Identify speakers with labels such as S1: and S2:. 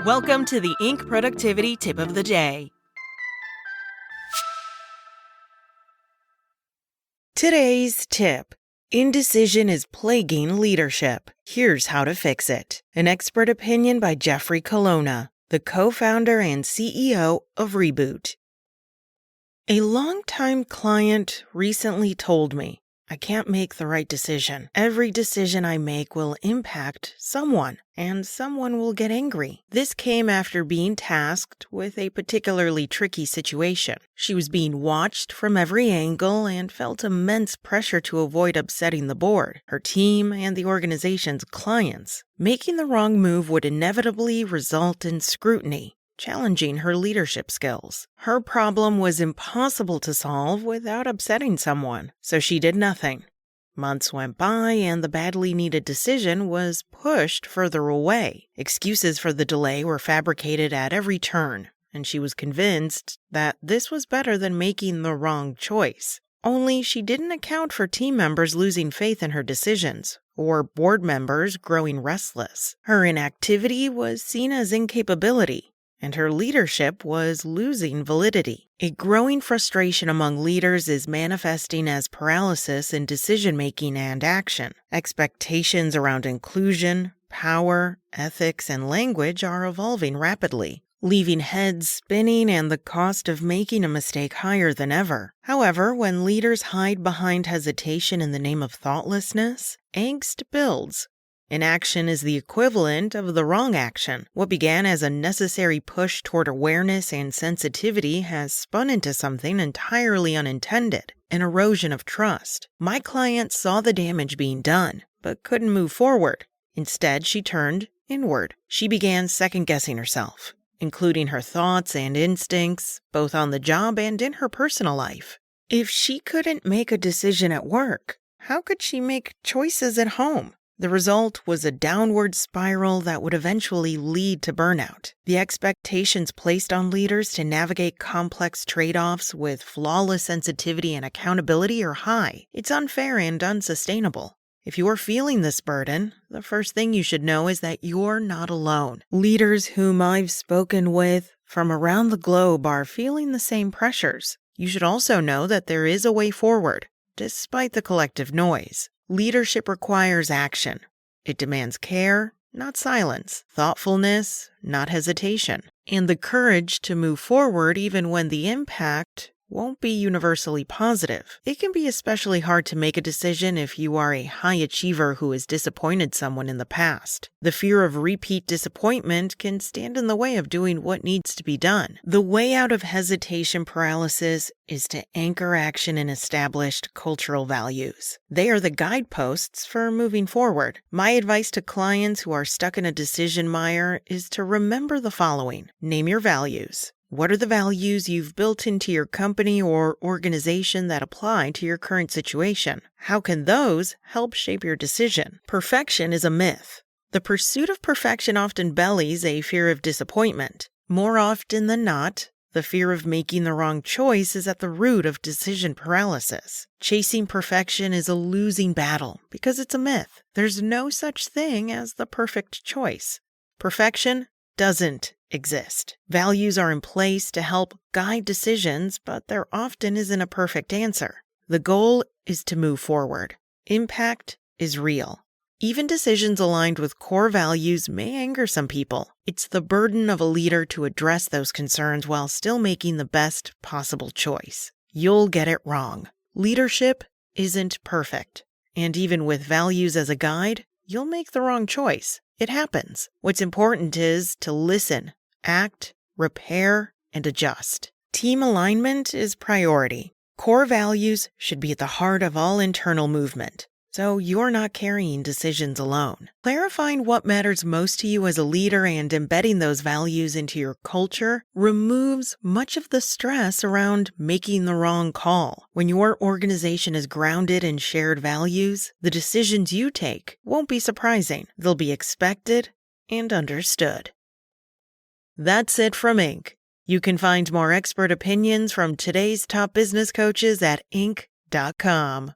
S1: Welcome to the Inc. Productivity Tip of the Day. Today's tip: indecision is plaguing leadership. Here's how to fix it. An expert opinion by Jeffrey Colonna, the co-founder and CEO of Reboot. A longtime client recently told me, "I can't make the right decision. Every decision I make will impact someone, and someone will get angry." This came after being tasked with a particularly tricky situation. She was being watched from every angle and felt immense pressure to avoid upsetting the board, her team, and the organization's clients. Making the wrong move would inevitably result in scrutiny, challenging her leadership skills. Her problem was impossible to solve without upsetting someone, so she did nothing. Months went by and the badly needed decision was pushed further away. Excuses for the delay were fabricated at every turn, and she was convinced that this was better than making the wrong choice. Only she didn't account for team members losing faith in her decisions, or board members growing restless. Her inactivity was seen as incapability, and her leadership was losing validity. A growing frustration among leaders is manifesting as paralysis in decision-making and action. Expectations around inclusion, power, ethics, and language are evolving rapidly, leaving heads spinning and the cost of making a mistake higher than ever. However, when leaders hide behind hesitation in the name of thoughtlessness, angst builds. Inaction is the equivalent of the wrong action. What began as a necessary push toward awareness and sensitivity has spun into something entirely unintended, an erosion of trust. My client saw the damage being done, but couldn't move forward. Instead, she turned inward. She began second-guessing herself, including her thoughts and instincts, both on the job and in her personal life. If she couldn't make a decision at work, how could she make choices at home? The result was a downward spiral that would eventually lead to burnout. The expectations placed on leaders to navigate complex trade-offs with flawless sensitivity and accountability are high. It's unfair and unsustainable. If you're feeling this burden, the first thing you should know is that you're not alone. Leaders whom I've spoken with from around the globe are feeling the same pressures. You should also know that there is a way forward, despite the collective noise. Leadership requires action. It demands care, not silence, thoughtfulness, not hesitation, and the courage to move forward even when the impact won't be universally positive. It can be especially hard to make a decision if you are a high achiever who has disappointed someone in the past. The fear of repeat disappointment can stand in the way of doing what needs to be done. The way out of hesitation paralysis is to anchor action in established cultural values. They are the guideposts for moving forward. My advice to clients who are stuck in a decision mire is to remember the following. Name your values. What are the values you've built into your company or organization that apply to your current situation? How can those help shape your decision? Perfection is a myth. The pursuit of perfection often bellies a fear of disappointment. More often than not, the fear of making the wrong choice is at the root of decision paralysis. Chasing perfection is a losing battle because it's a myth. There's no such thing as the perfect choice. Perfection doesn't exist. Values are in place to help guide decisions, but there often isn't a perfect answer. The goal is to move forward. Impact is real. Even decisions aligned with core values may anger some people. It's the burden of a leader to address those concerns while still making the best possible choice. You'll get it wrong. Leadership isn't perfect. And even with values as a guide, you'll make the wrong choice. It happens. What's important is to listen, act, repair, and adjust. Team alignment is priority. Core values should be at the heart of all internal movement, so you're not carrying decisions alone. Clarifying what matters most to you as a leader and embedding those values into your culture removes much of the stress around making the wrong call. When your organization is grounded in shared values, the decisions you take won't be surprising. They'll be expected and understood. That's it from Inc. You can find more expert opinions from today's top business coaches at Inc.com.